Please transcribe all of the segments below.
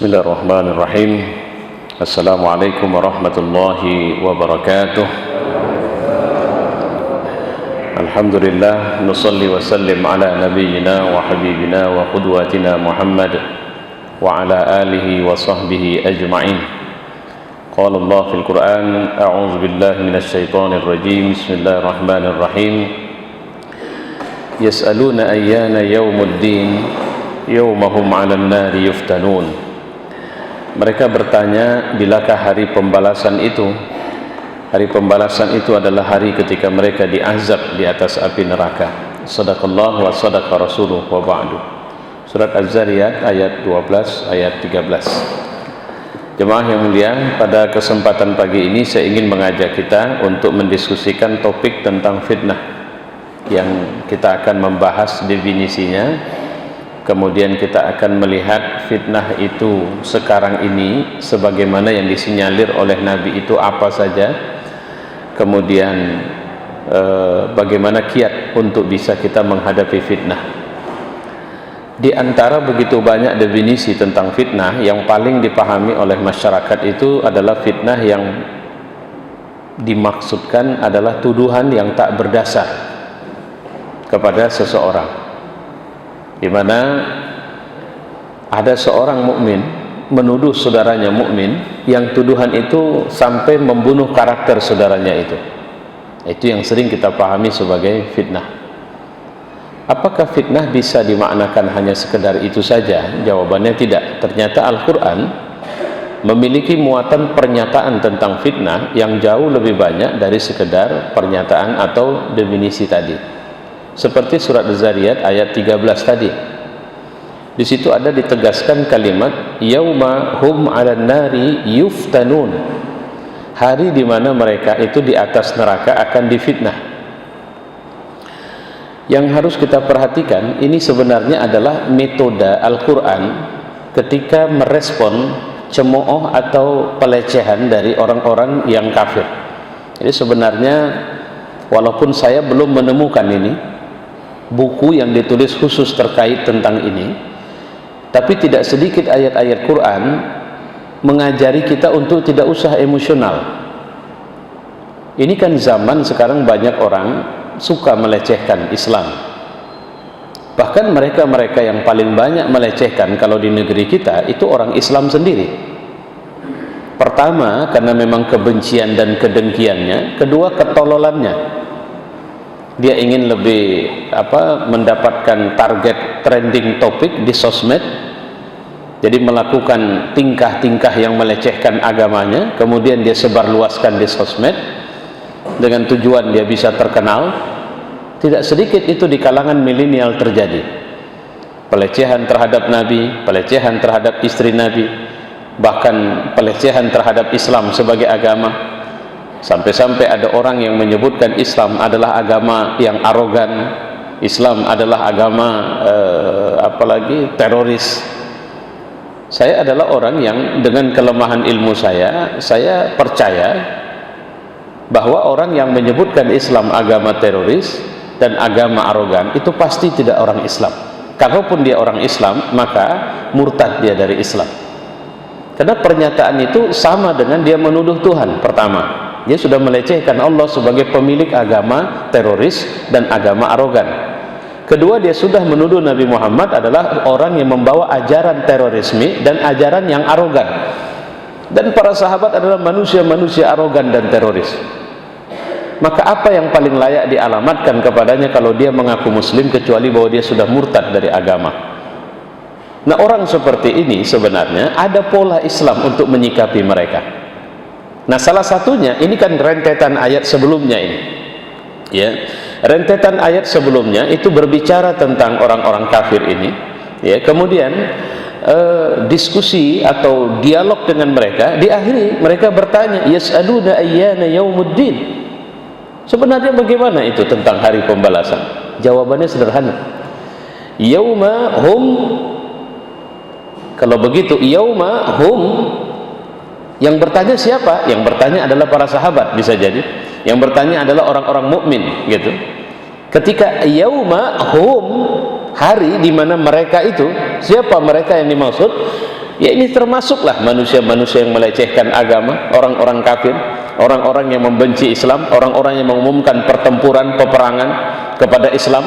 Bismillahirrahmanirrahim. Assalamualaikum warahmatullahi wabarakatuh. Alhamdulillah, nusalli wa sallim ala nabiyyina wa habibina wa qudwatina Muhammad wa ala alihi wa sahbihi ajma'in. Qala Allah fil Qur'an, a'udzu billahi minasy syaithanir rajim. Bismillahirrahmanirrahim. Yas'aluna ayyana yaumuddin yaumahum 'alan nari yuftanun. Mereka bertanya, bilakah hari pembalasan itu? Hari pembalasan itu adalah hari ketika mereka diazab di atas api neraka. Shadaqallah wa shadaqa rasuluh wa ba'du. Surat Az-Zariyat ayat 12 ayat 13. Jemaah yang mulia, pada kesempatan pagi ini saya ingin mengajak kita untuk mendiskusikan topik tentang fitnah, yang kita akan membahas definisinya. Kemudian kita akan melihat fitnah itu sekarang ini sebagaimana yang disinyalir oleh Nabi itu apa saja. Kemudian bagaimana kiat untuk bisa kita menghadapi fitnah. Di antara begitu banyak definisi tentang fitnah, yang paling dipahami oleh masyarakat itu adalah fitnah yang dimaksudkan adalah tuduhan yang tak berdasar kepada seseorang, di mana ada seorang mukmin menuduh saudaranya mukmin yang tuduhan itu sampai membunuh karakter saudaranya itu. Itu yang sering kita pahami sebagai fitnah. Apakah fitnah bisa dimaknakan hanya sekedar itu saja? Jawabannya tidak. Ternyata Al-Quran memiliki muatan pernyataan tentang fitnah yang jauh lebih banyak dari sekedar pernyataan atau definisi tadi. Seperti surat Az-Zariyat ayat 13 tadi. Di situ ada ditegaskan kalimat yauma hum 'alan nari yuftanun. Hari di mana mereka itu di atas neraka akan difitnah. Yang harus kita perhatikan, ini sebenarnya adalah metode Al-Quran ketika merespon cemooh atau pelecehan dari orang-orang yang kafir. Jadi sebenarnya walaupun saya belum menemukan ini buku yang ditulis khusus terkait tentang ini, tapi tidak sedikit ayat-ayat Quran mengajari kita untuk tidak usah emosional. Ini kan zaman sekarang banyak orang suka melecehkan Islam. Bahkan mereka-mereka yang paling banyak melecehkan kalau di negeri kita itu orang Islam sendiri. Pertama, karena memang kebencian dan kedengkiannya. Kedua, ketololannya. Dia ingin lebih mendapatkan target trending topik di sosmed, jadi melakukan tingkah-tingkah yang melecehkan agamanya, kemudian dia sebarluaskan di sosmed dengan tujuan dia bisa terkenal. Tidak sedikit itu di kalangan milenial terjadi, pelecehan terhadap Nabi, pelecehan terhadap istri Nabi, bahkan pelecehan terhadap Islam sebagai agama. Sampai-sampai ada orang yang menyebutkan Islam adalah agama yang arogan, Islam adalah agama apalagi teroris. Saya adalah orang yang dengan kelemahan ilmu saya percaya bahwa orang yang menyebutkan Islam agama teroris dan agama arogan itu pasti tidak orang Islam. Kalaupun dia orang Islam, maka murtad dia dari Islam. Karena pernyataan itu sama dengan dia menuduh Tuhan. Pertama, dia sudah melecehkan Allah sebagai pemilik agama teroris dan agama arogan. Kedua, dia sudah menuduh Nabi Muhammad adalah orang yang membawa ajaran terorisme dan ajaran yang arogan. Dan para sahabat adalah manusia-manusia arogan dan teroris. Maka apa yang paling layak dialamatkan kepadanya kalau dia mengaku muslim kecuali bahwa dia sudah murtad dari agama? Nah, orang seperti ini sebenarnya ada pola Islam untuk menyikapi mereka. Nah, salah satunya ini kan rentetan ayat sebelumnya ini, ya, rentetan ayat sebelumnya itu berbicara tentang orang-orang kafir ini, ya. Kemudian diskusi atau dialog dengan mereka diakhiri mereka bertanya, yas'aluna ayyana yaumuddin. Sebenarnya bagaimana itu tentang hari pembalasan? Jawabannya sederhana, yauma hum. Kalau begitu yauma hum, yang bertanya siapa? Yang bertanya adalah para sahabat, bisa jadi. Yang bertanya adalah orang-orang mukmin, gitu. Ketika yauma hum, hari di mana mereka itu, siapa mereka yang dimaksud? Ya ini termasuklah manusia-manusia yang melecehkan agama, orang-orang kafir, orang-orang yang membenci Islam, orang-orang yang mengumumkan pertempuran, peperangan kepada Islam.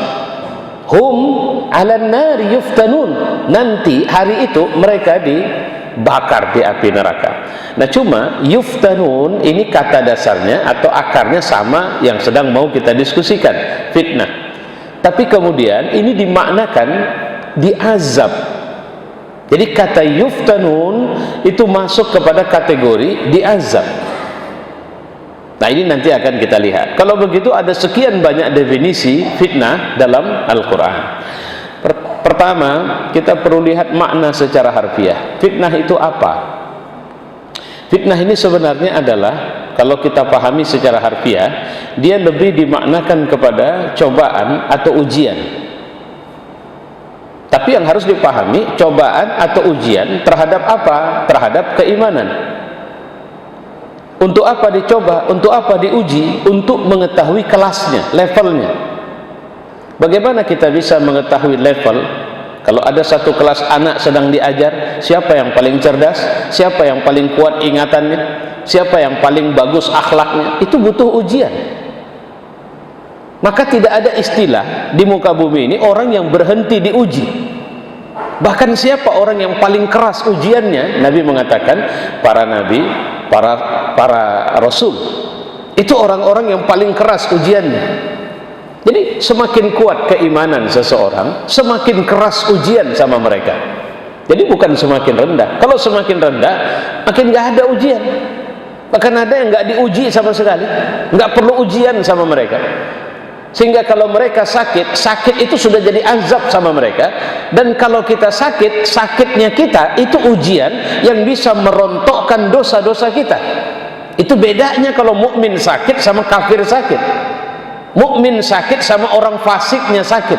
Hum 'alan nari yuftanun. Nanti hari itu mereka dibakar di api neraka. Nah, cuma yuftanun ini kata dasarnya atau akarnya sama yang sedang mau kita diskusikan, fitnah. Tapi kemudian ini dimaknakan diazab. Jadi kata yuftanun itu masuk kepada kategori diazab. Nah, ini nanti akan kita lihat. Kalau begitu ada sekian banyak definisi fitnah dalam Al-Quran. Pertama, kita perlu lihat makna secara harfiah. Fitnah itu apa? Fitnah ini sebenarnya adalah, kalau kita pahami secara harfiah, dia lebih dimaknakan kepada cobaan atau ujian. Tapi yang harus dipahami, cobaan atau ujian terhadap apa? Terhadap keimanan. Untuk apa dicoba? Untuk apa diuji? Untuk mengetahui kelasnya, levelnya. Bagaimana kita bisa mengetahui level? Kalau ada satu kelas anak sedang diajar, siapa yang paling cerdas, siapa yang paling kuat ingatannya, siapa yang paling bagus akhlaknya, itu butuh ujian. Maka tidak ada istilah di muka bumi ini orang yang berhenti diuji. Bahkan siapa orang yang paling keras ujiannya? Nabi mengatakan para nabi, para rasul, itu orang-orang yang paling keras ujiannya. Jadi semakin kuat keimanan seseorang, semakin keras ujian sama mereka. Jadi bukan semakin rendah. Kalau semakin rendah, makin nggak ada ujian. Bahkan ada yang nggak diuji sama sekali, nggak perlu ujian sama mereka. Sehingga kalau mereka sakit, sakit itu sudah jadi azab sama mereka. Dan kalau kita sakit, sakitnya kita itu ujian yang bisa merontokkan dosa-dosa kita. Itu bedanya kalau mukmin sakit sama kafir sakit. Mukmin sakit sama orang fasiknya sakit.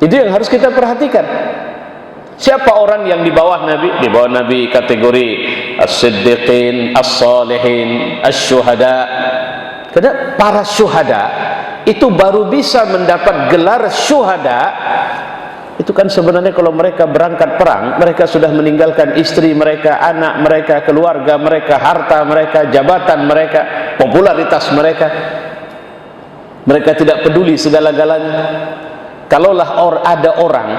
Itu yang harus kita perhatikan. Siapa orang yang di bawah Nabi? Di bawah Nabi kategori as-siddiqin, as-salihin, as-syuhada. Karena para syuhada itu baru bisa mendapat gelar syuhada. Itu kan sebenarnya kalau mereka berangkat perang, mereka sudah meninggalkan istri mereka, anak mereka, keluarga mereka, harta mereka, jabatan mereka, popularitas mereka. Mereka tidak peduli segala-galanya. Kalaulah ada orang,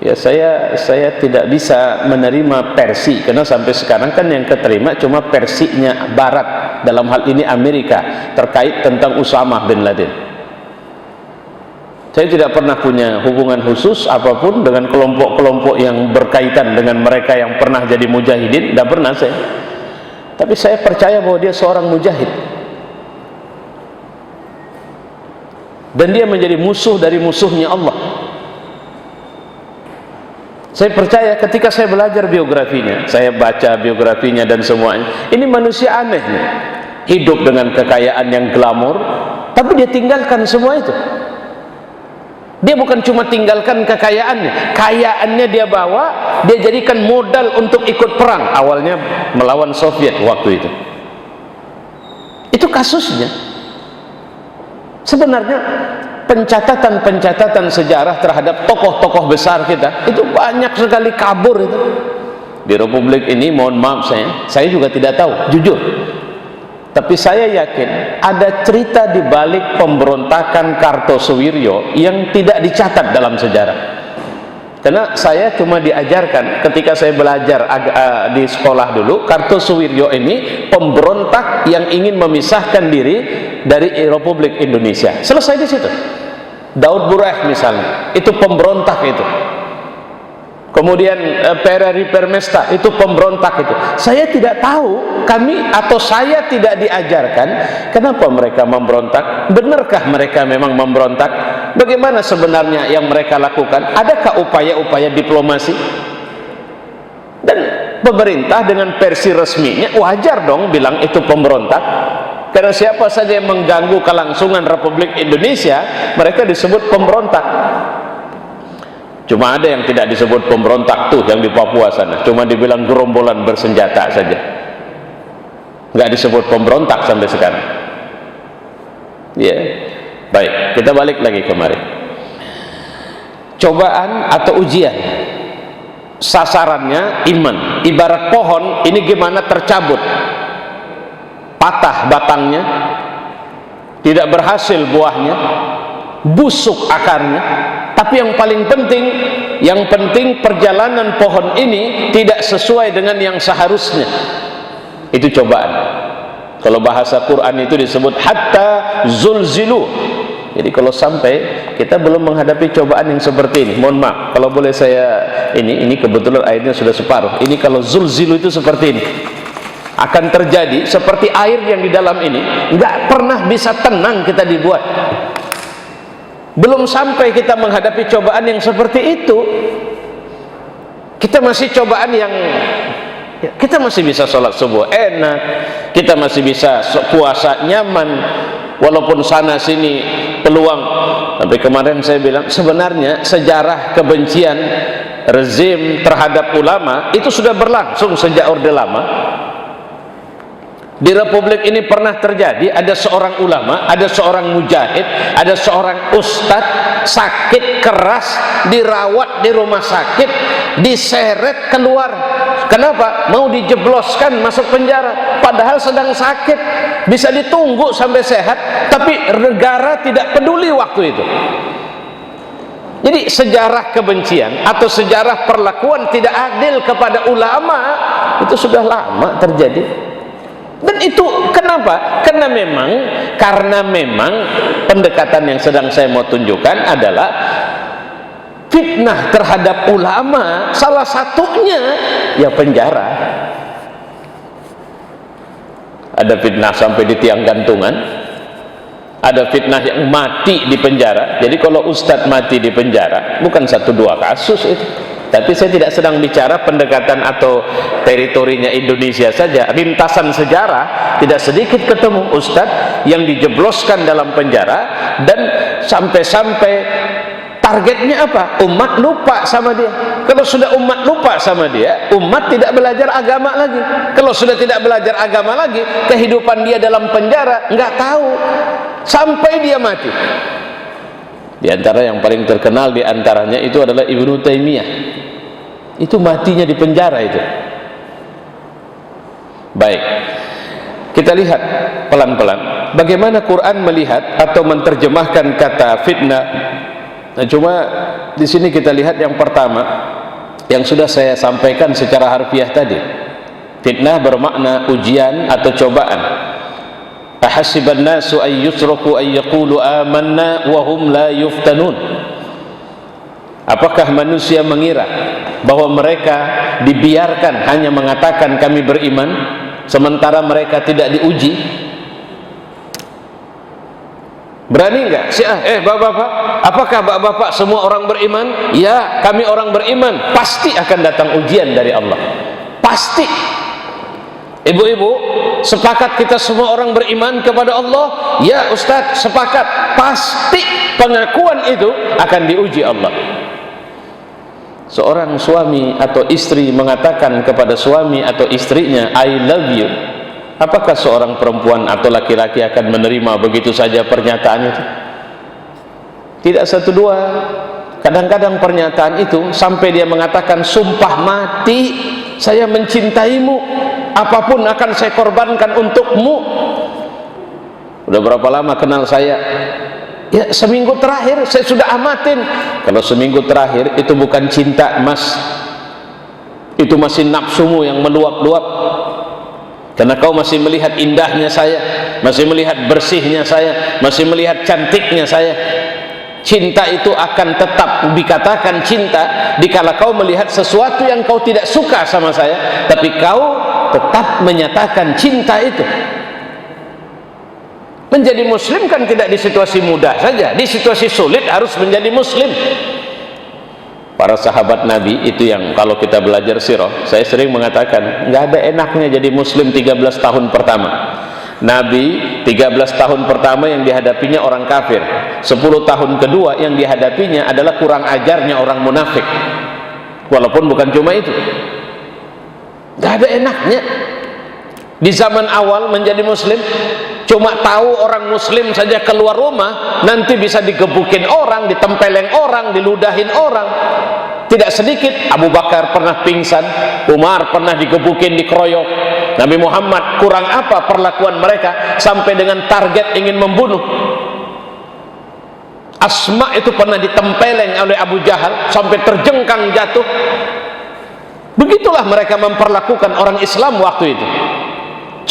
ya saya tidak bisa menerima versi, karena sampai sekarang kan yang keterima cuma versinya Barat, dalam hal ini Amerika, terkait tentang Usamah bin Laden. Saya tidak pernah punya hubungan khusus apapun dengan kelompok-kelompok yang berkaitan dengan mereka yang pernah jadi mujahidin, tidak pernah saya. Tapi saya percaya bahwa dia seorang mujahid, dan dia menjadi musuh dari musuhnya Allah. Saya percaya ketika saya belajar biografinya, saya baca biografinya dan semuanya, ini manusia aneh nih, hidup dengan kekayaan yang glamor, tapi dia tinggalkan semua itu. Dia bukan cuma tinggalkan kekayaannya, kayaannya dia bawa, dia jadikan modal untuk ikut perang, awalnya melawan Soviet waktu itu. Itu kasusnya. Sebenarnya pencatatan sejarah terhadap tokoh-tokoh besar kita itu banyak sekali kabur itu. Di Republik ini, mohon maaf saya juga tidak tahu, jujur. Tapi saya yakin ada cerita di balik pemberontakan Kartosuwiryo yang tidak dicatat dalam sejarah. Karena saya cuma diajarkan ketika saya belajar di sekolah dulu, Kartosuwiryo ini pemberontak yang ingin memisahkan diri dari Republik Indonesia. Selesai di situ. Daud Bureh misalnya, itu pemberontak itu. Kemudian Pereri Permesta itu pemberontak itu. Saya tidak tahu, kami atau saya tidak diajarkan kenapa mereka memberontak. Benarkah mereka memang memberontak? Bagaimana sebenarnya yang mereka lakukan? Adakah upaya-upaya diplomasi? Dan pemerintah dengan versi resminya wajar dong bilang itu pemberontak. Karena siapa saja yang mengganggu kelangsungan Republik Indonesia, mereka disebut pemberontak. Cuma ada yang tidak disebut pemberontak tuh, yang di Papua sana, cuma dibilang gerombolan bersenjata saja, nggak disebut pemberontak sampai sekarang. Ya, baik, kita balik lagi kemarin. Cobaan atau ujian. sasarannya iman. Ibarat pohon ini gimana tercabut, patah batangnya, tidak berhasil buahnya, busuk akarnya. Tapi yang paling penting perjalanan pohon ini tidak sesuai dengan yang seharusnya. Itu cobaan. Kalau bahasa Quran itu disebut hatta zulzilu. Jadi kalau sampai kita belum menghadapi cobaan yang seperti ini, mohon maaf kalau boleh saya ini kebetulan airnya sudah separuh. Ini kalau zulzilu itu seperti ini, akan terjadi seperti air yang di dalam ini, nggak pernah bisa tenang kita dibuat. Belum sampai kita menghadapi cobaan yang seperti itu, kita masih cobaan yang kita masih bisa sholat subuh enak, kita masih bisa puasa nyaman, walaupun sana sini peluang. Tapi kemarin saya bilang sebenarnya sejarah kebencian rezim terhadap ulama itu sudah berlangsung sejak Orde Lama. Di Republik ini pernah terjadi ada seorang ulama, ada seorang mujahid, ada seorang ustadz sakit keras, dirawat di rumah sakit, diseret keluar. Kenapa? Mau dijebloskan masuk penjara, padahal sedang sakit, bisa ditunggu sampai sehat, tapi negara tidak peduli waktu itu. Jadi sejarah kebencian atau sejarah perlakuan tidak adil kepada ulama itu sudah lama terjadi. Dan itu kenapa? Karena memang pendekatan yang sedang saya mau tunjukkan adalah fitnah terhadap ulama, salah satunya ya penjara. Ada fitnah sampai di tiang gantungan, ada fitnah yang mati di penjara. Jadi kalau ustadz mati di penjara bukan 1-2 kasus itu. Tapi saya tidak sedang bicara pendekatan atau teritorinya Indonesia saja. Rintasan sejarah tidak sedikit ketemu ustadz yang dijebloskan dalam penjara, dan sampai-sampai targetnya apa? Umat lupa sama dia. Kalau sudah umat lupa sama dia, umat tidak belajar agama lagi. Kalau sudah tidak belajar agama lagi, kehidupan dia dalam penjara nggak tahu sampai dia mati. Di antara yang paling terkenal di antaranya itu adalah Ibnu Taimiyah. Itu matinya di penjara itu. Baik, kita lihat pelan-pelan bagaimana Quran melihat atau menerjemahkan kata fitnah. Nah, cuma di sini kita lihat yang pertama yang sudah saya sampaikan secara harfiah tadi. Fitnah bermakna ujian atau cobaan. Ahasiban nasu ay yusraku ay yaqulu amanna wa hum la yuftanun. Apakah manusia mengira bahwa mereka dibiarkan hanya mengatakan kami beriman sementara mereka tidak diuji? Berani enggak? Bapak-bapak, apakah bapak-bapak semua orang beriman? Ya, kami orang beriman. Pasti akan datang ujian dari Allah. Pasti. Ibu-ibu, sepakat kita semua orang beriman kepada Allah? Ya Ustaz, sepakat. Pasti pengakuan itu akan diuji Allah. Seorang suami atau istri mengatakan kepada suami atau istrinya I love you, apakah seorang perempuan atau laki-laki akan menerima begitu saja pernyataan itu? Tidak 1-2. Kadang-kadang pernyataan itu sampai dia mengatakan sumpah mati saya mencintaimu, apapun akan saya korbankan untukmu. Udah berapa lama kenal saya? Ya seminggu terakhir saya sudah amatin. Kalau seminggu terakhir itu bukan cinta mas, itu masih nafsumu yang meluap-luap. Karena kau masih melihat indahnya saya, masih melihat bersihnya saya, masih melihat cantiknya saya. Cinta itu akan tetap dikatakan cinta dikala kau melihat sesuatu yang kau tidak suka sama saya, tapi kau tetap menyatakan cinta itu. Menjadi muslim kan tidak di situasi mudah saja, di situasi sulit harus menjadi muslim. Para sahabat Nabi itu yang kalau kita belajar sirah, saya sering mengatakan nggak ada enaknya jadi muslim 13 tahun pertama. Nabi 13 tahun pertama yang dihadapinya orang kafir, 10 tahun kedua yang dihadapinya adalah kurang ajarnya orang munafik. Walaupun bukan cuma itu, nggak ada enaknya. Di zaman awal menjadi muslim cuma tahu orang muslim saja keluar rumah nanti bisa digebukin orang, ditempeleng orang, diludahin orang. Tidak sedikit Abu Bakar pernah pingsan, Umar pernah digebukin, dikeroyok. Nabi Muhammad kurang apa perlakuan mereka sampai dengan target ingin membunuh. Asma itu pernah ditempeleng oleh Abu Jahal sampai terjengkang jatuh. Begitulah mereka memperlakukan orang Islam waktu itu.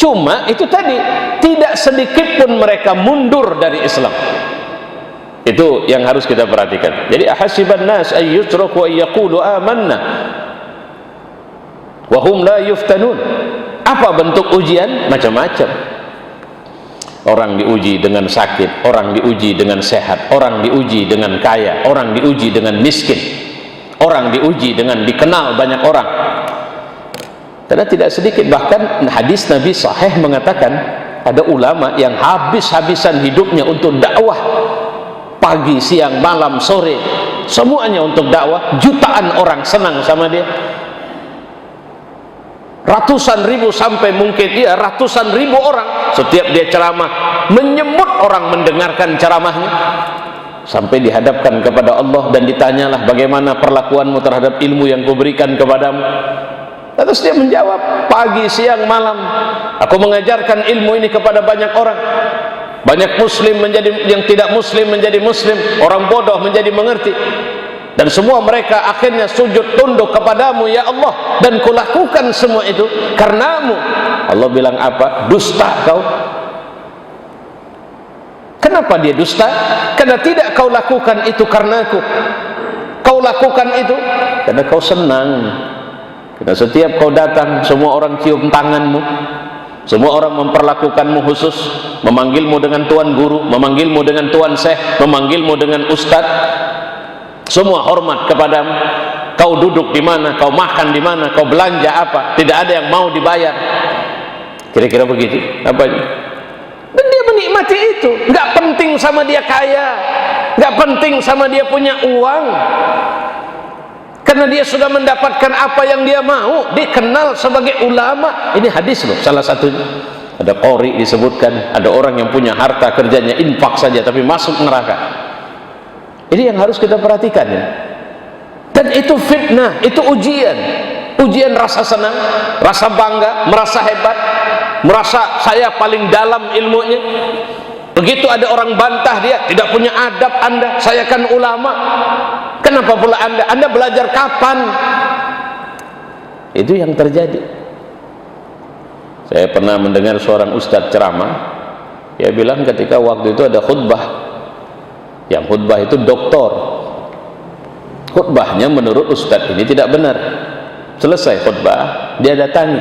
Cuma itu tadi, tidak sedikit pun mereka mundur dari Islam. Itu yang harus kita perhatikan. Jadi ahasiban nas ay yutraku ay yaqulu amanna wa hum la yuftanun. Apa bentuk ujian? Macam-macam. Orang diuji dengan sakit, orang diuji dengan sehat, orang diuji dengan kaya, orang diuji dengan miskin, orang diuji dengan dikenal banyak orang. Karena tidak sedikit, bahkan hadis Nabi sahih mengatakan ada ulama yang habis-habisan hidupnya untuk dakwah, pagi, siang, malam, sore, semuanya untuk dakwah. Jutaan orang senang sama dia, ratusan ribu sampai mungkin ratusan ribu orang setiap dia ceramah menyemut orang mendengarkan ceramahnya, sampai dihadapkan kepada Allah dan ditanyalah bagaimana perlakuanmu terhadap ilmu yang kuberikan kepadamu. Terus dia menjawab, pagi, siang, malam aku mengajarkan ilmu ini kepada banyak orang. Banyak muslim menjadi yang tidak muslim menjadi muslim, orang bodoh menjadi mengerti, dan semua mereka akhirnya sujud tunduk kepadamu ya Allah, dan kulakukan semua itu karenamu. Allah bilang apa? Dusta kau. Kenapa dia dusta? Karena tidak kau lakukan itu karenaku. Kau lakukan itu karena kau senang. Karena setiap kau datang semua orang cium tanganmu, semua orang memperlakukanmu khusus, memanggilmu dengan tuan guru, memanggilmu dengan tuan syekh, memanggilmu dengan ustaz. Semua hormat kepadamu. Kau duduk di mana, kau makan di mana, kau belanja apa, tidak ada yang mau dibayar. Kira-kira begitu apanya? Dan dia menikmati itu. Nggak penting sama dia kaya, nggak penting sama dia punya uang, karena dia sudah mendapatkan apa yang dia mau, dikenal sebagai ulama. Ini hadis loh, salah satunya. Ada qori disebutkan, ada orang yang punya harta kerjanya infak saja tapi masuk neraka. Ini yang harus kita perhatikan ya. Dan itu fitnah, itu ujian. Ujian rasa senang, rasa bangga, merasa hebat, merasa saya paling dalam ilmunya. Begitu ada orang bantah dia, tidak punya adab Anda, saya kan ulama. Kenapa pula Anda belajar kapan? Itu yang terjadi. Saya pernah mendengar seorang ustadz ceramah. Dia bilang ketika waktu itu ada khutbah, yang khutbah itu doktor. Khutbahnya menurut ustadz ini tidak benar. Selesai khutbah, dia datangi,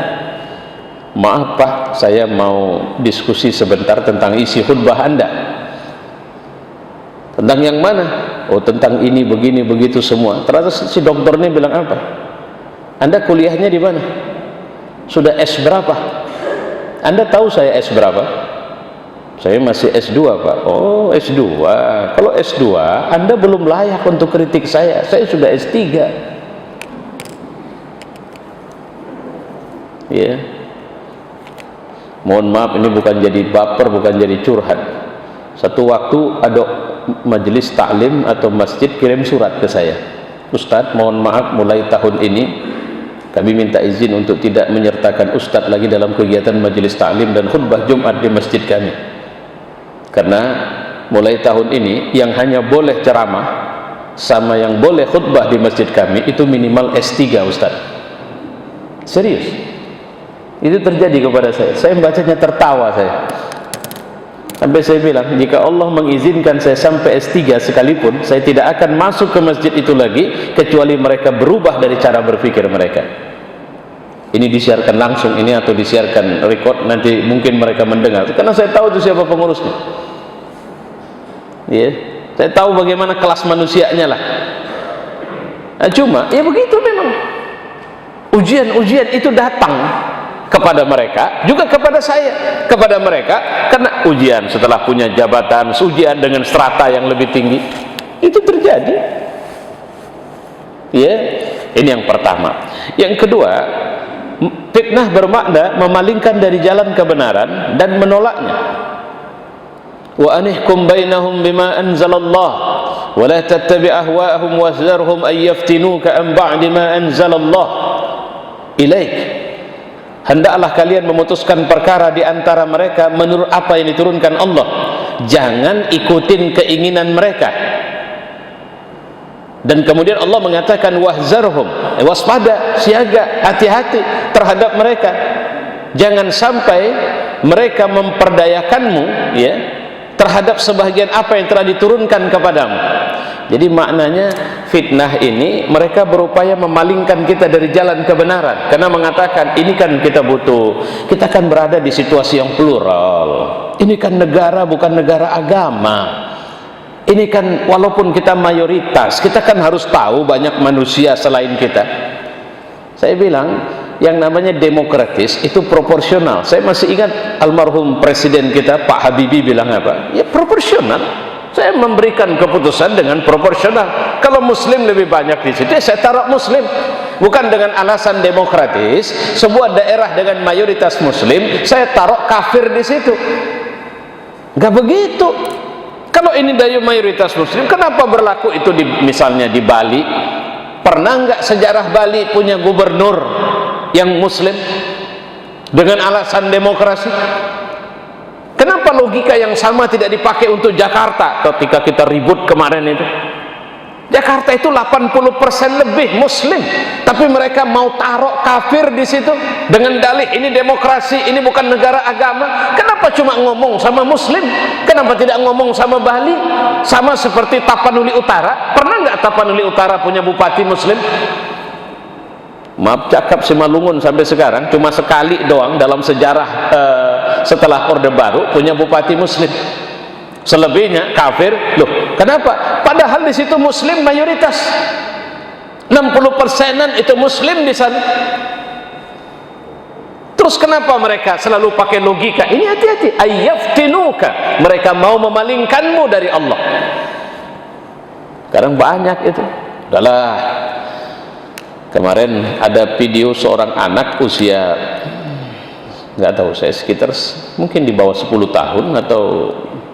maaf Pak, saya mau diskusi sebentar tentang isi khutbah Anda. Tentang yang mana? Oh, tentang ini, begini, begitu semua. Ternyata si dokternya bilang apa? Anda kuliahnya di mana? Sudah S berapa? Anda tahu saya S berapa? Saya masih S2 Pak. Oh, S2. Kalau S2 Anda belum layak untuk kritik saya sudah S3. Ya. Mohon maaf, ini bukan jadi baper, bukan jadi curhat. Satu waktu ada majelis taklim atau masjid kirim surat ke saya, Ustadz mohon maaf mulai tahun ini kami minta izin untuk tidak menyertakan Ustadz lagi dalam kegiatan majelis taklim dan khutbah Jumat di masjid kami, karena mulai tahun ini yang hanya boleh ceramah sama yang boleh khutbah di masjid kami itu minimal S3 Ustadz. Serius, itu terjadi kepada saya membacanya tertawa saya. Sampai saya bilang, jika Allah mengizinkan saya sampai S3 sekalipun, saya tidak akan masuk ke masjid itu lagi kecuali mereka berubah dari cara berpikir mereka. Ini disiarkan langsung ini atau disiarkan record, nanti mungkin mereka mendengar, karena saya tahu itu siapa pengurusnya. Ya, saya tahu bagaimana kelas manusianya lah. Nah, cuma ya begitu memang. Ujian-ujian itu datang kepada mereka, juga kepada saya, kepada mereka, karena ujian setelah punya jabatan, ujian dengan strata yang lebih tinggi, itu terjadi. Ya, ini yang pertama. Yang kedua, fitnah bermakna memalingkan dari jalan kebenaran dan menolaknya. Wa anihkum bainahum bima anzalallah wa la tattabi' ahwa'ahum wahdharhum ay yaftinuka an ba'di ma anzalallah ilaik. Hendaklah kalian memutuskan perkara di antara mereka menurut apa yang diturunkan Allah. Jangan ikutin keinginan mereka. Dan kemudian Allah mengatakan wahzarhum, waspada, siaga, hati-hati terhadap mereka. Jangan sampai mereka memperdayakanmu ya terhadap sebahagian apa yang telah diturunkan kepadamu. Jadi maknanya fitnah ini mereka berupaya memalingkan kita dari jalan kebenaran, karena mengatakan ini kan kita butuh, kita kan berada di situasi yang plural, ini kan negara bukan negara agama, ini kan walaupun kita mayoritas, kita kan harus tahu banyak manusia selain kita. Saya bilang yang namanya demokratis itu proporsional. Saya masih ingat almarhum presiden kita Pak Habibie bilang apa? Ya proporsional. Saya memberikan keputusan dengan proporsional. Kalau muslim lebih banyak di situ, saya taruh muslim. Bukan dengan alasan demokratis. Sebuah daerah dengan mayoritas muslim, saya taruh kafir di situ. Gak begitu. Kalau ini dari mayoritas muslim, kenapa berlaku itu misalnya di Bali? Pernah nggak sejarah Bali punya gubernur yang muslim dengan alasan demokrasi? Kenapa logika yang sama tidak dipakai untuk Jakarta ketika kita ribut kemarin itu? Jakarta itu 80% lebih muslim, tapi mereka mau taruh kafir di situ dengan dalih ini demokrasi, ini bukan negara agama. Kenapa cuma ngomong sama muslim? Kenapa tidak ngomong sama Bali? Sama seperti Tapanuli Utara. Pernah nggak Tapanuli Utara punya bupati muslim? Maaf cakap Simalungun sampai sekarang cuma sekali doang dalam sejarah setelah Orde Baru punya bupati muslim. Selebihnya kafir. Loh, kenapa? Padahal di situ muslim mayoritas. 60%-an itu muslim di sana. Terus kenapa mereka selalu pakai logika? Ini hati-hati. Ayyaftinuka. Mereka mau memalingkanmu dari Allah. Sekarang banyak itu. Udahlah. Kemarin ada video seorang anak usia nggak tahu saya sekitar mungkin di bawah 10 tahun atau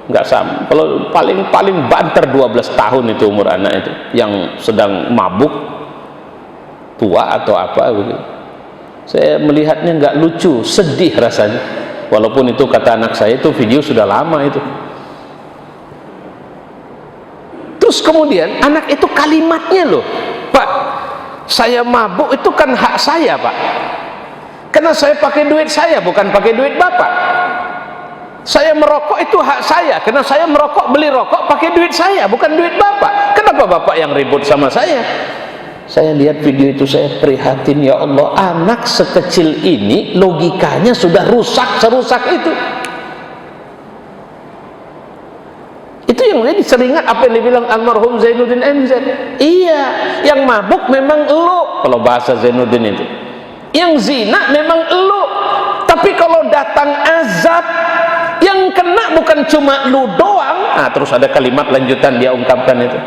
nggak sama, kalau paling banter 12 tahun itu umur anak itu, yang sedang mabuk tua atau apa begitu. Saya melihatnya nggak lucu, sedih rasanya, walaupun itu kata anak saya itu video sudah lama itu. Terus kemudian anak itu kalimatnya loh, Pak, saya mabuk itu kan hak saya Pak, karena saya pakai duit saya, bukan pakai duit Bapak. Saya merokok itu hak saya, karena saya merokok, beli rokok pakai duit saya, bukan duit Bapak. Kenapa Bapak yang ribut sama saya? Saya lihat video itu, saya prihatin, ya Allah, anak sekecil ini logikanya sudah rusak serusak itu. Itu yang saya seringat apa yang dibilang almarhum Zainuddin MZ. Iya, yang mabuk memang elu, kalau bahasa Zainuddin itu. Yang zina memang elu, tapi kalau datang azab, yang kena bukan cuma lu doang. Nah, terus ada kalimat lanjutan dia ungkapkan itu.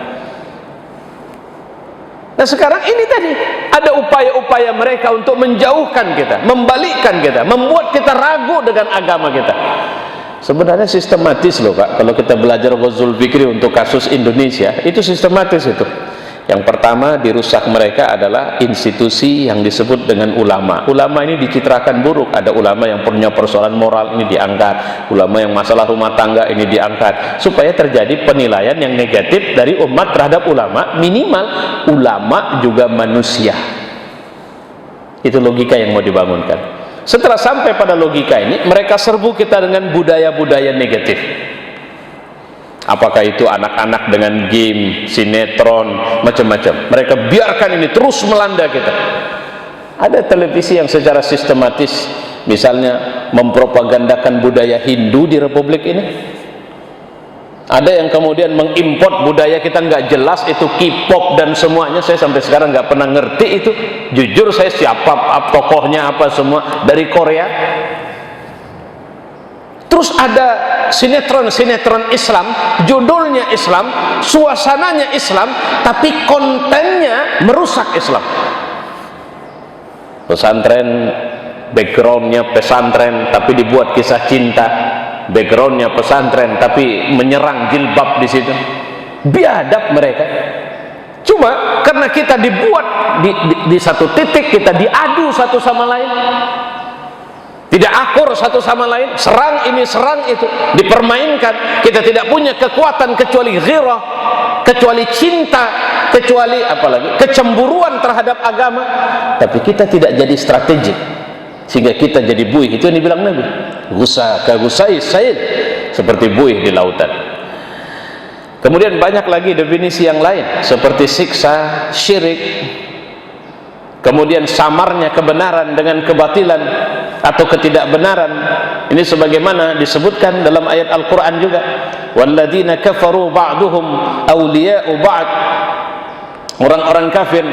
Nah sekarang ini tadi ada upaya-upaya mereka untuk menjauhkan kita, membalikkan kita, membuat kita ragu dengan agama kita. Sebenarnya sistematis loh Pak, kalau kita belajar Ghazul Fikri untuk kasus Indonesia, itu sistematis itu. Yang pertama dirusak mereka adalah institusi yang disebut dengan ulama. Ulama ini dicitrakan buruk. Ada ulama yang punya persoalan moral, ini diangkat. Ulama yang masalah rumah tangga, ini diangkat. Supaya terjadi penilaian yang negatif dari umat terhadap ulama. Minimal ulama juga manusia. Itu logika yang mau dibangunkan. Setelah sampai pada logika ini, mereka serbu kita dengan budaya-budaya negatif. Apakah itu anak-anak dengan game, sinetron, macam-macam. Mereka biarkan ini terus melanda kita. Ada televisi yang secara sistematis misalnya mempropagandakan budaya Hindu di Republik ini. Ada yang kemudian mengimport budaya kita nggak jelas, itu K-pop dan semuanya. Saya sampai sekarang nggak pernah ngerti itu. Jujur saya siapa tokohnya apa semua dari Korea. Terus ada sinetron-sinetron Islam, judulnya Islam, suasananya Islam, tapi kontennya merusak Islam. Pesantren, backgroundnya pesantren, tapi dibuat kisah cinta. Backgroundnya pesantren, tapi menyerang jilbab di situ. biadab mereka. Cuma karena kita dibuat di satu titik, kita diadu satu sama lain, tidak akur satu sama lain, serang ini serang itu, dipermainkan. Kita tidak punya kekuatan kecuali ghirah, kecuali cinta, kecuali apalagi kecemburuan terhadap agama. Tapi kita tidak jadi strategik sehingga kita jadi buih. Itu yang dibilang Nabi, gusa ka gusai sail, seperti buih di lautan. Kemudian banyak lagi definisi yang lain, seperti siksa, syirik, kemudian samarnya kebenaran dengan kebatilan atau ketidakbenaran. Ini sebagaimana disebutkan dalam ayat Al-Quran juga, walladzina kafaru ba'duhum awliya'u ba'd. Orang-orang kafir,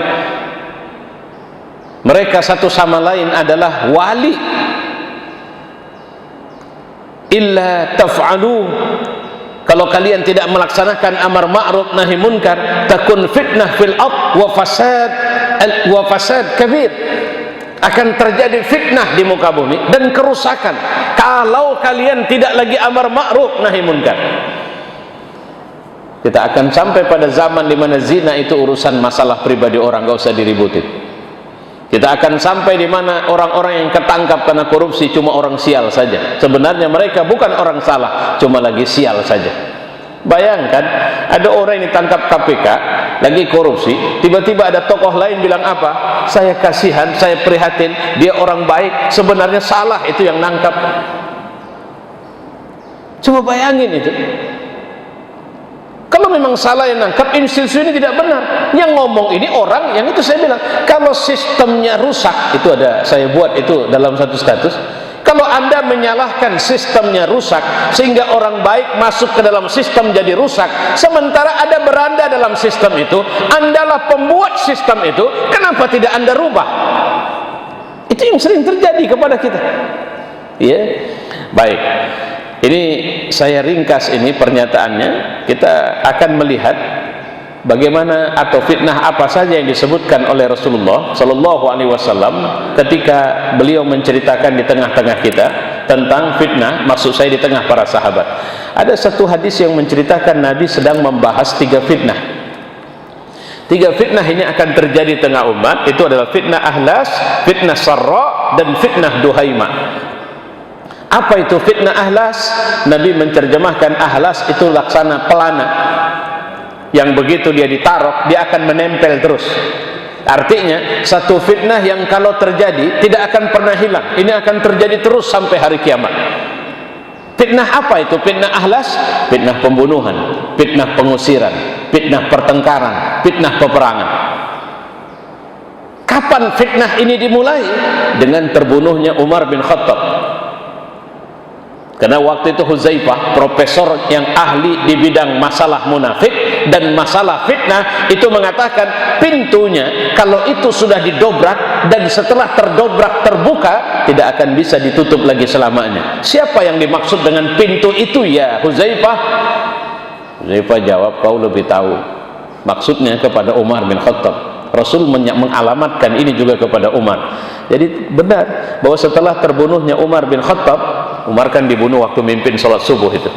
mereka satu sama lain adalah wali. Illa taf'alu, kalau kalian tidak melaksanakan amar ma'ruf nahi munkar, takun fitnah fil ard wa fasad kabir. Akan terjadi fitnah di muka bumi dan kerusakan kalau kalian tidak lagi amar ma'ruf nahi munkar. Kita akan sampai pada zaman di mana zina itu urusan masalah pribadi orang, gak usah diributin. Kita akan sampai di mana orang-orang yang ketangkap karena korupsi cuma orang sial saja. Sebenarnya mereka bukan orang salah, cuma lagi sial saja. Bayangkan, ada orang yang ditangkap KPK lagi korupsi, tiba-tiba ada tokoh lain bilang apa? Saya kasihan, saya prihatin, dia orang baik, sebenarnya salah itu yang nangkap. Coba bayangin itu. Kalau memang salah yang nangkap, institusi ini tidak benar. Yang ngomong ini orang yang itu saya bilang, kalau sistemnya rusak, itu ada saya buat itu dalam satu status. Kalau Anda menyalahkan sistemnya rusak sehingga orang baik masuk ke dalam sistem jadi rusak, sementara Anda berada dalam sistem itu, Andalah pembuat sistem itu, kenapa tidak Anda rubah? Itu yang sering terjadi kepada kita. Ya, baik. Ini saya ringkas ini pernyataannya. Kita akan melihat bagaimana atau fitnah apa saja yang disebutkan oleh Rasulullah Sallallahu Alaihi Wasallam ketika beliau menceritakan di tengah-tengah kita tentang fitnah. Maksud saya di tengah para sahabat. Ada satu hadis yang menceritakan Nabi sedang membahas 3 fitnah. 3 fitnah ini akan terjadi di tengah umat. Itu adalah fitnah ahlas, fitnah sarra, dan fitnah duhaima. Apa itu fitnah ahlas? Nabi menterjemahkan ahlas itu laksana pelana yang begitu dia ditaruh, dia akan menempel terus. Artinya satu fitnah yang kalau terjadi tidak akan pernah hilang. Ini akan terjadi terus sampai hari kiamat. Fitnah apa itu? Fitnah ahlas, fitnah pembunuhan, fitnah pengusiran, fitnah pertengkaran, fitnah peperangan. Kapan fitnah ini dimulai? Dengan terbunuhnya Umar bin Khattab. Karena waktu itu Huzaifah, profesor yang ahli di bidang masalah munafik dan masalah fitnah, itu mengatakan pintunya kalau itu sudah didobrak dan setelah terdobrak terbuka, tidak akan bisa ditutup lagi selamanya. Siapa yang dimaksud dengan pintu itu ya Huzaifah? Huzaifah jawab, kau lebih tahu. Maksudnya kepada Umar bin Khattab. Rasul mengalamatkan ini juga kepada Umar. Jadi benar bahwa setelah terbunuhnya Umar bin Khattab, Umar kan dibunuh waktu mimpin sholat subuh itu,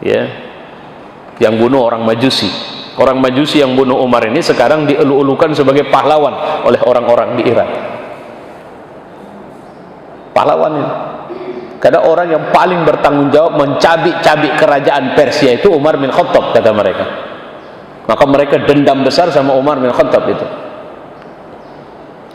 ya, yang bunuh orang Majusi. Orang Majusi yang bunuh Umar ini sekarang dielu-elukan sebagai pahlawan oleh orang-orang di Irak. Pahlawan ini, karena orang yang paling bertanggung jawab mencabik-cabik kerajaan Persia itu Umar bin Khattab, kata mereka. Maka mereka dendam besar sama Umar bin Khattab itu.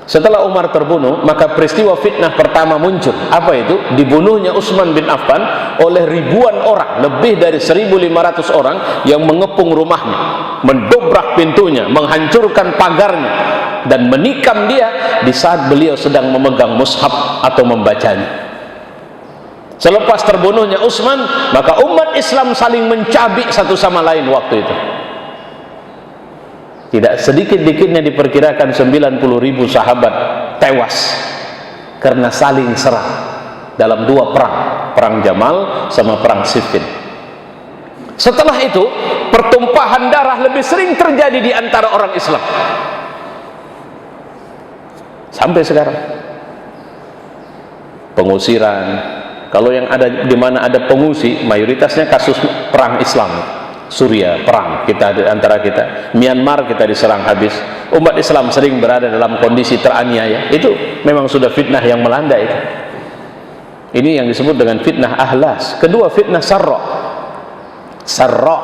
Setelah Umar terbunuh, maka peristiwa fitnah pertama muncul. Apa itu? Dibunuhnya Utsman bin Affan oleh ribuan orang, lebih dari 1.500 orang yang mengepung rumahnya, mendobrak pintunya, menghancurkan pagarnya, dan menikam dia di saat beliau sedang memegang mushaf atau membacanya. Selepas terbunuhnya Utsman, maka umat Islam saling mencabik satu sama lain waktu itu. Tidak sedikit-dikitnya diperkirakan 90.000 sahabat tewas karena saling serang dalam 2 perang, perang Jamal sama perang Siffin. Setelah itu pertumpahan darah lebih sering terjadi di antara orang Islam sampai sekarang. Pengusiran, kalau yang ada di mana ada pengungsi, mayoritasnya kasus perang Islam. Suriah perang kita antara kita, Myanmar kita diserang habis, umat Islam sering berada dalam kondisi teraniaya. Itu memang sudah fitnah yang melanda itu. Ini yang disebut dengan fitnah ahlas. Kedua, fitnah sarra. Sarra,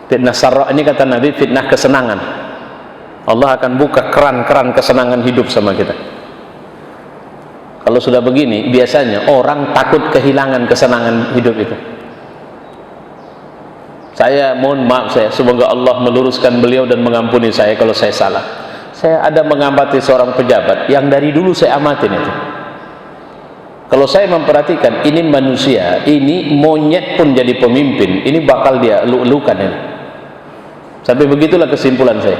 fitnah sarra ini kata Nabi fitnah kesenangan. Allah akan buka keran-keran kesenangan hidup sama kita. Kalau sudah begini, biasanya orang takut kehilangan kesenangan hidup itu. Saya mohon maaf, semoga Allah meluruskan beliau dan mengampuni saya kalau saya salah. Saya ada mengamati seorang pejabat yang dari dulu saya amatin itu. Kalau saya memperhatikan, ini manusia, ini monyet pun jadi pemimpin, ini bakal dia elu-elukan ini. Sampai begitulah kesimpulan saya.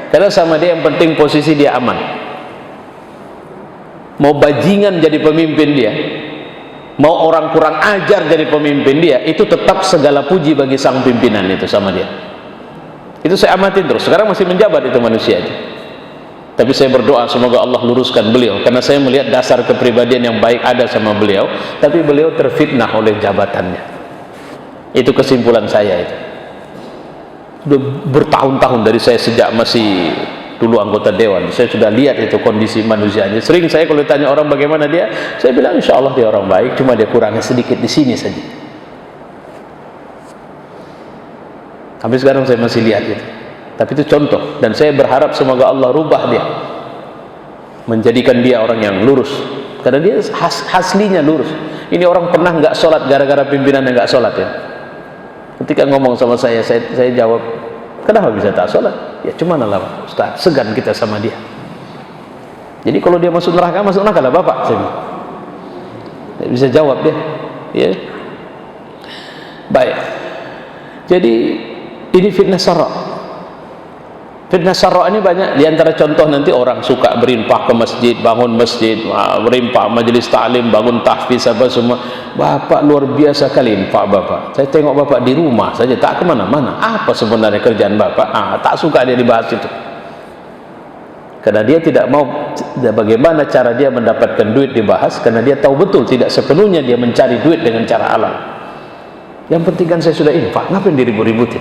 Karena sama dia yang penting posisi dia aman. Mau bajingan jadi pemimpin dia, mau orang kurang ajar jadi pemimpin dia, itu tetap segala puji bagi sang pimpinan itu sama dia. Itu saya amatin terus. Sekarang masih menjabat itu manusia itu. Tapi saya berdoa semoga Allah luruskan beliau, karena saya melihat dasar kepribadian yang baik ada sama beliau, tapi beliau terfitnah oleh jabatannya. Itu kesimpulan saya itu. Sudah bertahun-tahun dari saya sejak masih dulu anggota dewan, saya sudah lihat itu kondisi manusianya. Sering saya kalau ditanya orang bagaimana dia, saya bilang insya Allah dia orang baik, cuma dia kurangnya sedikit di sini saja. Sampai sekarang saya masih lihat itu. Tapi itu contoh, dan saya berharap semoga Allah rubah dia, menjadikan dia orang yang lurus, karena dia aslinya lurus. Ini orang pernah nggak sholat gara-gara pimpinan yang nggak sholat ya. Ketika ngomong sama saya jawab, kenapa bisa tak sholat? Ya cuma lah Ustaz, segan kita sama dia. Jadi kalau dia masuk neraka lah Bapak. Saya tidak bisa jawab dia. Ya. Baik. Jadi ini fitnah sarra. Fitnah sarra ini banyak. Di antara contoh nanti orang suka berinfak ke masjid, bangun masjid, berinfak majelis taklim, bangun tahfiz apa semua. Bapak luar biasa kali infak Bapak. Saya tengok Bapak di rumah saja, tak kemana-mana. Apa sebenarnya kerjaan Bapak? Tak suka dia dibahas itu. Karena dia tidak mau bagaimana cara dia mendapatkan duit dibahas, karena dia tahu betul tidak sepenuhnya dia mencari duit dengan cara halal. Yang penting kan saya sudah infak, ngapain diribut-ributin?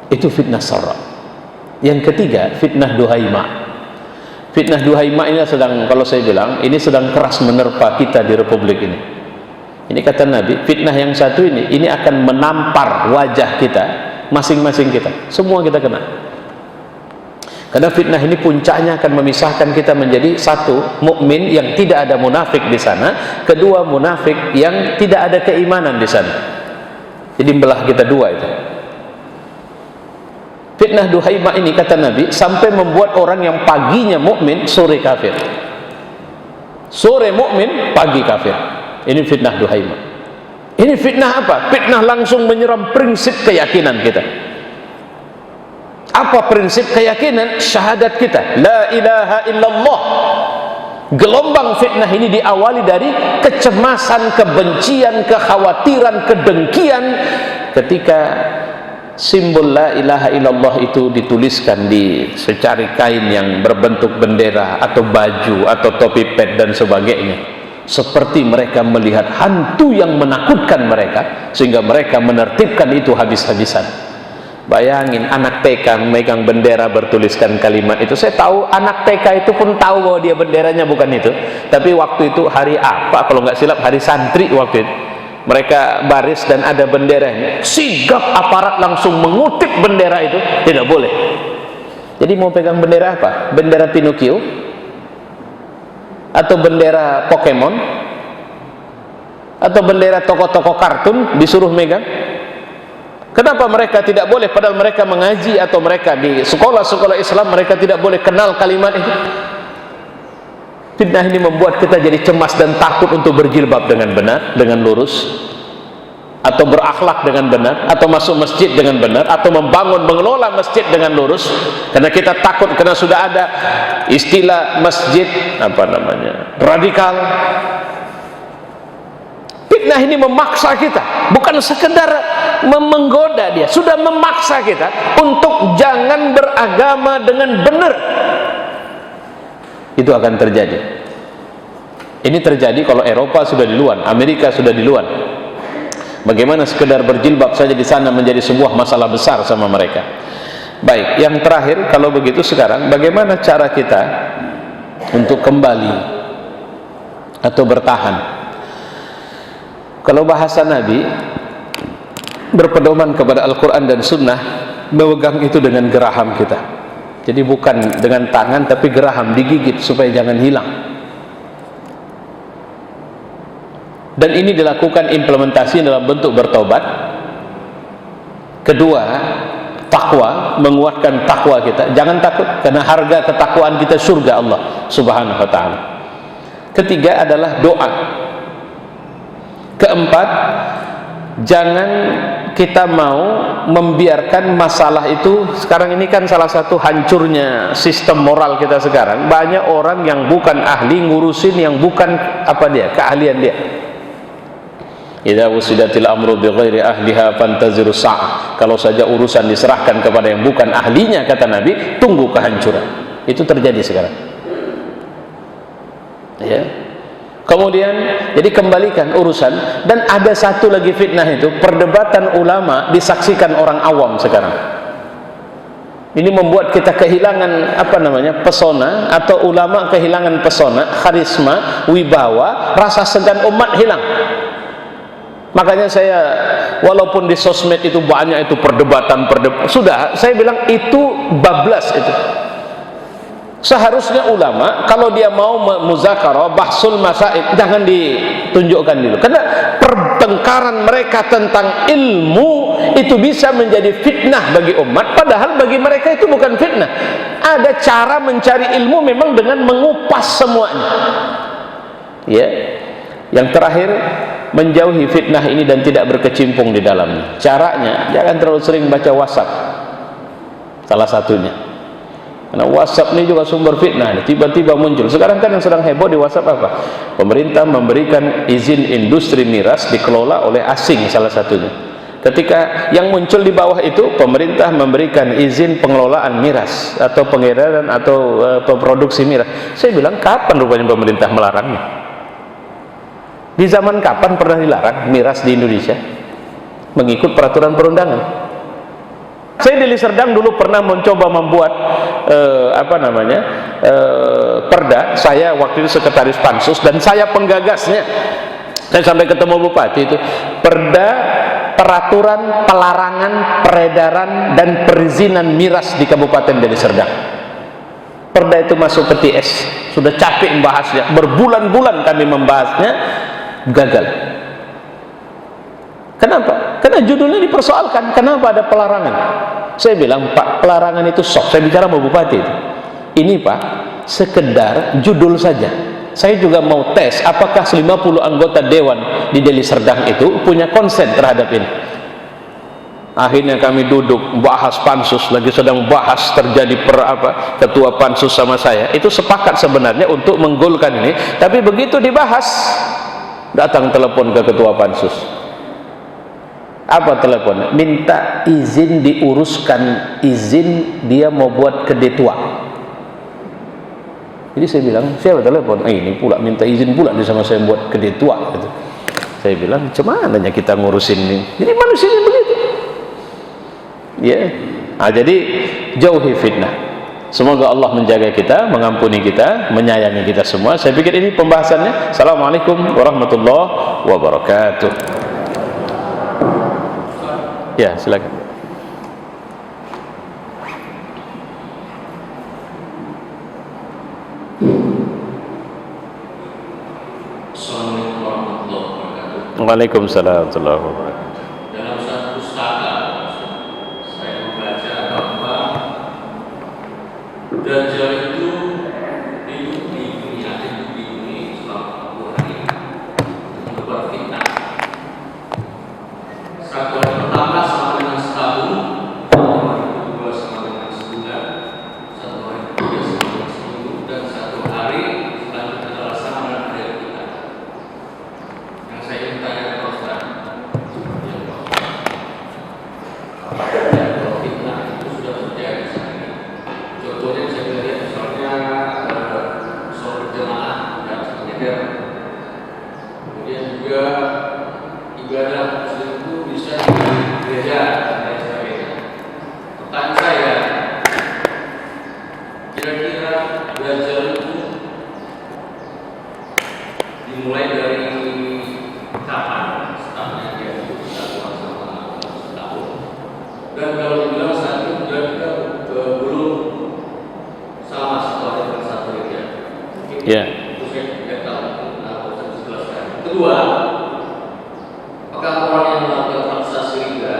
Itu fitnah sarra. Yang ketiga, fitnah duhaima. Fitnah duhaima ini sedang, kalau saya bilang, ini sedang keras menerpa kita di republik ini. Ini kata Nabi, fitnah yang satu ini akan menampar wajah kita, masing-masing kita. Semua kita kena. Karena fitnah ini puncaknya akan memisahkan kita menjadi satu, mukmin yang tidak ada munafik di sana, kedua munafik yang tidak ada keimanan di sana. Jadi belah kita dua itu. Fitnah duhaima ini kata Nabi sampai membuat orang yang paginya mukmin sore kafir, sore mukmin pagi kafir. Ini fitnah duhaima. Ini fitnah apa? Fitnah langsung menyerang prinsip keyakinan kita. Apa prinsip keyakinan? Syahadat kita, la ilaha illallah. Gelombang fitnah ini diawali dari kecemasan, kebencian, kekhawatiran, kedengkian ketika simbol la ilaha illallah itu dituliskan di secari kain yang berbentuk bendera atau baju atau topi pet dan sebagainya, seperti mereka melihat hantu yang menakutkan mereka sehingga mereka menertibkan itu habis-habisan. Bayangin anak TK memegang bendera bertuliskan kalimat itu. Saya tahu anak TK itu pun tahu bahwa dia benderanya bukan itu, tapi waktu itu hari apa kalau nggak silap, hari santri waktu itu, mereka baris dan ada benderanya, sigap aparat langsung mengutip bendera itu, tidak boleh. Jadi mau pegang bendera apa? Bendera Pinocchio atau bendera Pokemon atau bendera tokoh-tokoh kartun disuruh megang? Kenapa mereka tidak boleh, padahal mereka mengaji atau mereka di sekolah-sekolah Islam mereka tidak boleh kenal kalimat itu? Fitnah ini membuat kita jadi cemas dan takut untuk berjilbab dengan benar, dengan lurus, atau berakhlak dengan benar, atau masuk masjid dengan benar, atau membangun, mengelola masjid dengan lurus, karena kita takut, karena sudah ada istilah masjid radikal. Fitnah ini memaksa kita, bukan sekedar menggoda, dia sudah memaksa kita untuk jangan beragama dengan benar. Itu akan terjadi. Ini terjadi kalau Eropa sudah duluan, Amerika sudah duluan. Bagaimana sekedar berjilbab saja di sana menjadi sebuah masalah besar sama mereka. Baik, yang terakhir, kalau begitu sekarang bagaimana cara kita untuk kembali atau bertahan? Kalau bahasa Nabi, berpedoman kepada Al-Quran dan Sunnah, memegang itu dengan geraham kita. Jadi bukan dengan tangan, tapi geraham, digigit supaya jangan hilang. Dan ini dilakukan implementasi dalam bentuk bertobat. Kedua, takwa, menguatkan takwa kita. Jangan takut, karena harga ketakwaan kita surga Allah Subhanahu wa ta'ala. Ketiga adalah doa. Keempat, jangan kita mau membiarkan masalah itu. Sekarang ini kan salah satu hancurnya sistem moral kita sekarang, banyak orang yang bukan ahli ngurusin yang bukan keahlian dia. Idza wusidatil amru bighairi ahliha fantaziru sa'ah. Kalau saja urusan diserahkan kepada yang bukan ahlinya, kata Nabi, tunggu kehancuran. Itu terjadi sekarang. Ya. Kemudian jadi kembalikan urusan. Dan ada satu lagi fitnah, itu perdebatan ulama disaksikan orang awam sekarang. Ini membuat kita kehilangan pesona, atau ulama kehilangan pesona, karisma, wibawa, rasa segan umat hilang. Makanya saya, walaupun di sosmed itu banyak itu perdebatan, sudah saya bilang itu bablas itu. Seharusnya ulama kalau dia mau muzakarah, bahsul masail, jangan ditunjukkan dulu. Karena pertengkaran mereka tentang ilmu itu bisa menjadi fitnah bagi umat, padahal bagi mereka itu bukan fitnah. Ada cara mencari ilmu memang dengan mengupas semuanya. Ya. Yang terakhir, menjauhi fitnah ini dan tidak berkecimpung di dalamnya. Caranya, jangan terlalu sering baca WhatsApp. Salah satunya. Karena WhatsApp ini juga sumber fitnah. Tiba-tiba muncul. Sekarang kan yang sedang heboh di WhatsApp apa? Pemerintah memberikan izin industri miras dikelola oleh asing, salah satunya. Ketika yang muncul di bawah itu, pemerintah memberikan izin pengelolaan miras atau pengedaran atau produksi miras. Saya bilang, kapan rupanya pemerintah melarangnya? Di zaman kapan pernah dilarang miras di Indonesia mengikut peraturan perundangan? Saya di Liserdang dulu pernah mencoba membuat perda. Saya waktu itu sekretaris pansus dan saya penggagasnya. Saya sampai ketemu bupati itu, perda peraturan pelarangan peredaran dan perizinan miras di Kabupaten Deli Serdang. Perda itu masuk ke TS. Sudah capek membahasnya, berbulan-bulan kami membahasnya, gagal. Kenapa? Karena judulnya dipersoalkan. Kenapa ada pelarangan? Saya bilang, Pak, pelarangan itu sok. Saya bicara sama bupati itu. Ini Pak, sekedar judul saja. Saya juga mau tes apakah 50 anggota dewan di Deli Serdang itu punya konsen terhadap ini. Akhirnya kami duduk bahas pansus, lagi sedang bahas, terjadi ketua pansus sama saya itu sepakat sebenarnya untuk menggolkan ini, tapi begitu dibahas datang telepon ke ketua pansus. Apa telepon? Minta izin diuruskan, izin dia mau buat kedetua. Jadi saya bilang, siapa telepon? Ini pula minta izin pula dia sama saya buat kedetua gitu. Saya bilang, cumananya kita ngurusin ini. Jadi manusianya begitu. Ya. Nah, jadi jauhi fitnah. Semoga Allah menjaga kita, mengampuni kita, menyayangi kita semua. Saya pikir ini pembahasannya. Assalamualaikum warahmatullahi wabarakatuh. Ya, silakan. Assalamualaikum warahmatullahi wabarakatuh. Waalaikumsalam warahmatullahi wabarakatuh. Dalam satu pustaka saya membaca bahwa Dajjal itu hidup di dunia selama 40 hari untuk berbuat fitnah. Satu hari pertama sama dengan setahun, hari kedua sama dengan sebulan, satu hari ketiga sama dengan seminggu, dan satu hari selanjutnya adalah sama dengan hari kita. Yang saya ingin tanya kepada Ustaz, kalau fitnah itu sudah terjadi sekarang ini. Contohnya saya lihat misalnya sholat berjamaah dan sebagainya. Kemudian juga ibadah muslim gereja dan lain sebagainya. Pertanyaan saya, kira-kira Dajjal itu dimulai dari kapan startnya dia itu setahun sama setahun? Dan kalau dibilang saat itu kira-kira belum sama setelah dengan satu gereja. Ya. Itu saya tidak tahu. Nah, saya jelaskan. Kedua, apakah orang yang melakukan transaksi riba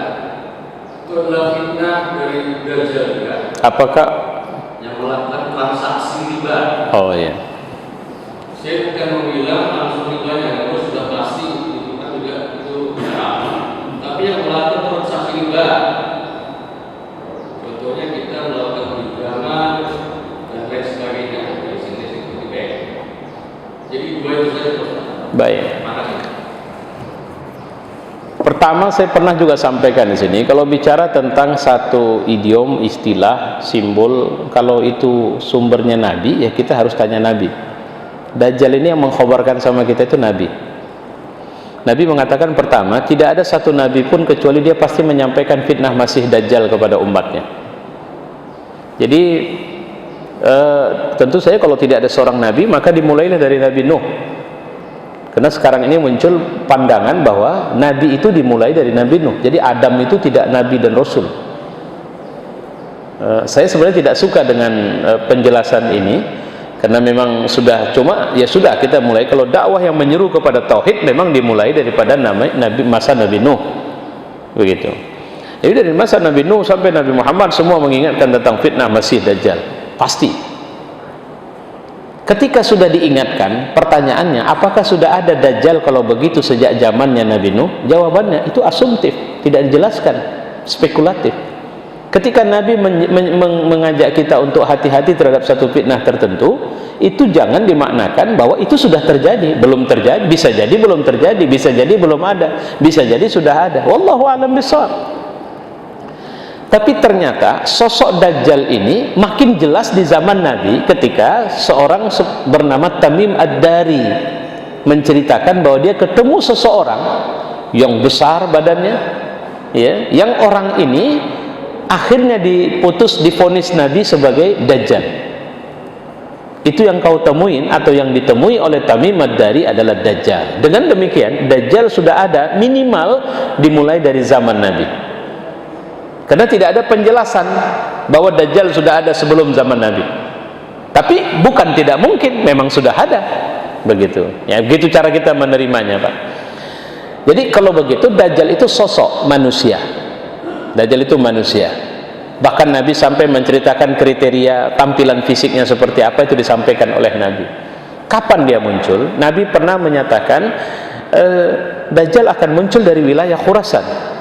itu adalah fitnah dari Dajjal juga? Apakah? Yang melakukan transaksi riba. Oh ya. Saya bukan membilang langsung ribanya, kalau sudah pasti itu kan juga itu haram. Tapi yang melakukan transaksi riba, contohnya kita melakukan pinjaman dan lain sebagainya dari sini seperti bank. Jadi dua itu saja terus. Baik. Makasih. Pertama saya pernah juga sampaikan di sini, kalau bicara tentang satu idiom, istilah, simbol, kalau itu sumbernya Nabi, ya kita harus tanya Nabi. Dajjal ini yang mengkhabarkan sama kita itu Nabi. Nabi mengatakan pertama, tidak ada satu Nabi pun kecuali dia pasti menyampaikan fitnah Masih Dajjal kepada umatnya. Jadi tentu saya kalau tidak ada seorang Nabi, maka dimulailah dari Nabi Nuh. Karena sekarang ini muncul pandangan bahwa Nabi itu dimulai dari Nabi Nuh. Jadi Adam itu tidak Nabi dan Rasul. Saya sebenarnya tidak suka dengan penjelasan ini, karena memang sudah, cuma ya sudah kita mulai. Kalau dakwah yang menyeru kepada tauhid memang dimulai daripada masa Nabi Nuh, begitu. Jadi dari masa Nabi Nuh sampai Nabi Muhammad semua mengingatkan tentang fitnah Masih Dajjal, pasti. Ketika sudah diingatkan, pertanyaannya, apakah sudah ada Dajjal kalau begitu sejak zamannya Nabi Nuh? Jawabannya itu asumtif, tidak dijelaskan, spekulatif. Ketika Nabi mengajak kita untuk hati-hati terhadap satu fitnah tertentu, itu jangan dimaknakan bahwa itu sudah terjadi, belum terjadi, bisa jadi belum terjadi, bisa jadi belum ada, bisa jadi sudah ada. Wallahu a'lam bishawab. Tapi ternyata sosok Dajjal ini makin jelas di zaman Nabi ketika seorang bernama Tamim Ad-Dari menceritakan bahwa dia ketemu seseorang yang besar badannya, ya, yang orang ini akhirnya divonis Nabi sebagai Dajjal. Itu yang kau temuin atau yang ditemui oleh Tamim Ad-Dari adalah Dajjal. Dengan demikian Dajjal sudah ada minimal dimulai dari zaman Nabi. Karena tidak ada penjelasan bahwa Dajjal sudah ada sebelum zaman Nabi. Tapi bukan tidak mungkin, memang sudah ada. Begitu. Ya, begitu cara kita menerimanya, Pak. Jadi kalau begitu Dajjal itu sosok manusia. Dajjal itu manusia. Bahkan Nabi sampai menceritakan kriteria tampilan fisiknya seperti apa, itu disampaikan oleh Nabi. Kapan dia muncul? Nabi pernah menyatakan Dajjal akan muncul dari wilayah Khurasan.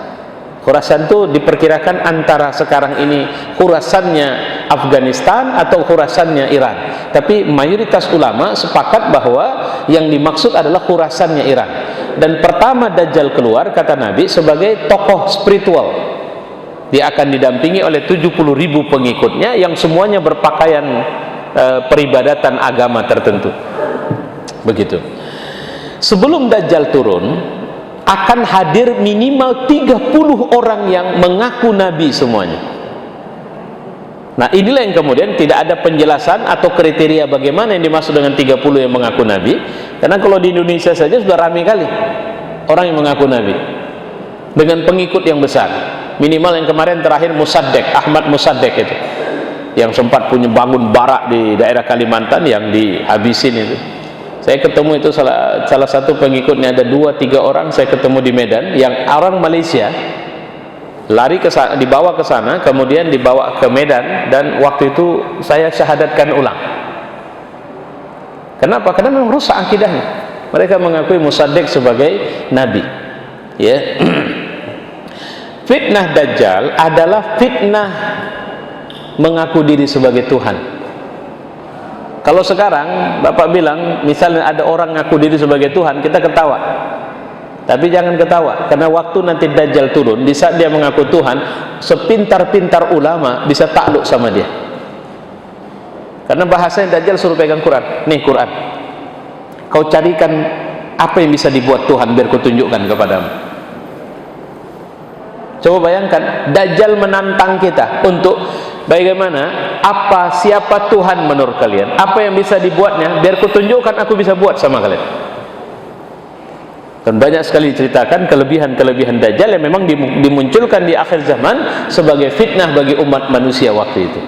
Khurasan itu diperkirakan antara sekarang ini Khurasannya Afghanistan atau Khurasannya Iran. Tapi mayoritas ulama sepakat bahwa yang dimaksud adalah Khurasannya Iran. Dan pertama Dajjal keluar, kata Nabi, sebagai tokoh spiritual. Dia akan didampingi oleh 70.000 pengikutnya yang semuanya berpakaian peribadatan agama tertentu. Begitu. Sebelum Dajjal turun, akan hadir minimal 30 orang yang mengaku Nabi semuanya. Nah, inilah yang kemudian tidak ada penjelasan atau kriteria bagaimana yang dimaksud dengan 30 yang mengaku Nabi. Karena kalau di Indonesia saja sudah ramai kali orang yang mengaku Nabi dengan pengikut yang besar. Minimal yang kemarin terakhir Musaddek, Ahmad Musaddek itu, yang sempat punya bangun barak di daerah Kalimantan yang dihabisin itu. Saya ketemu itu salah satu pengikutnya, ada 2-3 orang saya ketemu di Medan, yang orang Malaysia lari ke sana, dibawa ke sana, kemudian dibawa ke Medan, dan waktu itu saya syahadatkan ulang. Kenapa? Karena memang rusak akidahnya. Mereka mengakui Musaddek sebagai nabi. Ya. Fitnah Dajjal adalah fitnah mengaku diri sebagai Tuhan. Kalau sekarang Bapak bilang misalnya ada orang ngaku diri sebagai Tuhan, kita ketawa. Tapi jangan ketawa, karena waktu nanti Dajjal turun, di saat dia mengaku Tuhan, sepintar-pintar ulama bisa takluk sama dia. Karena bahasanya Dajjal suruh pegang Quran. Nih Quran, kau carikan apa yang bisa dibuat Tuhan biar kau tunjukkan kepadamu. Coba bayangkan, Dajjal menantang kita untuk bagaimana, siapa Tuhan menurut kalian, apa yang bisa dibuatnya, biar kutunjukkan aku bisa buat sama kalian. Dan banyak sekali diceritakan kelebihan-kelebihan Dajjal yang memang dimunculkan di akhir zaman sebagai fitnah bagi umat manusia waktu itu.